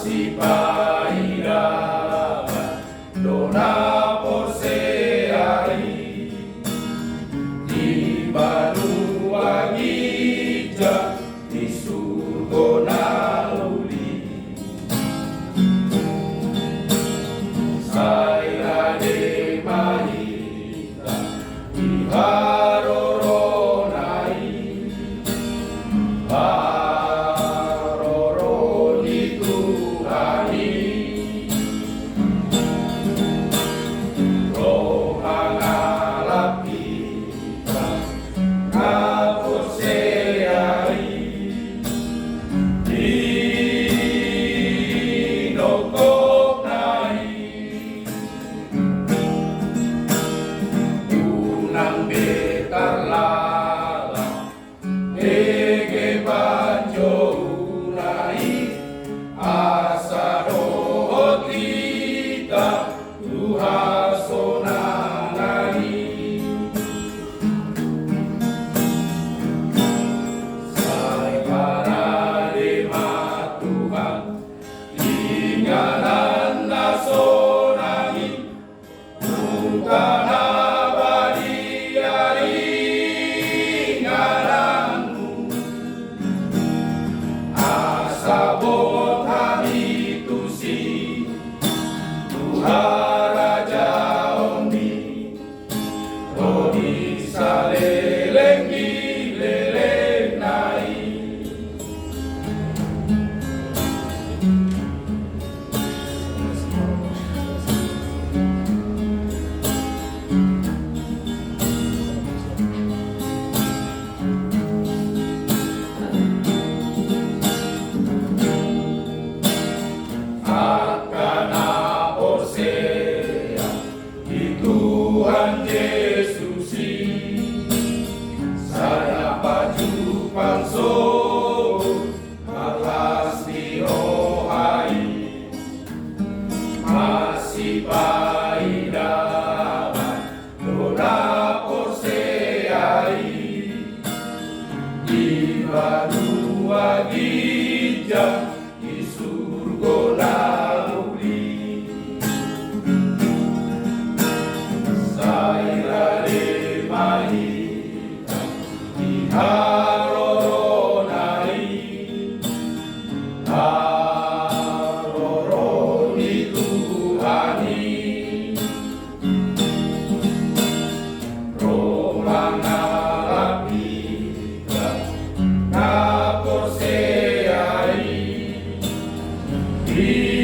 masih pahiraban dona porseai di Banua Gija di surgona uli saya de mahita di haroronai haroro di Tuhani roh mangalap kita ngaposeai di nokok nai unang betar lala ege banjo unai asa dohot kita Tuhan sonanani sai para dema Tuhan inganan nasonani bukan abadi ingananmu asa botan itu si Tuhan Raja Ondi Rodi saleleng gileleng nai Akana Porsea di Tuhan Yesus saya paju pangso atas di rohai masih pahiraban dona porseai di Banua Gija di surgona uli saya de mahita di haroronai haroro di Tuhani roh mangalap kita ngaporseai di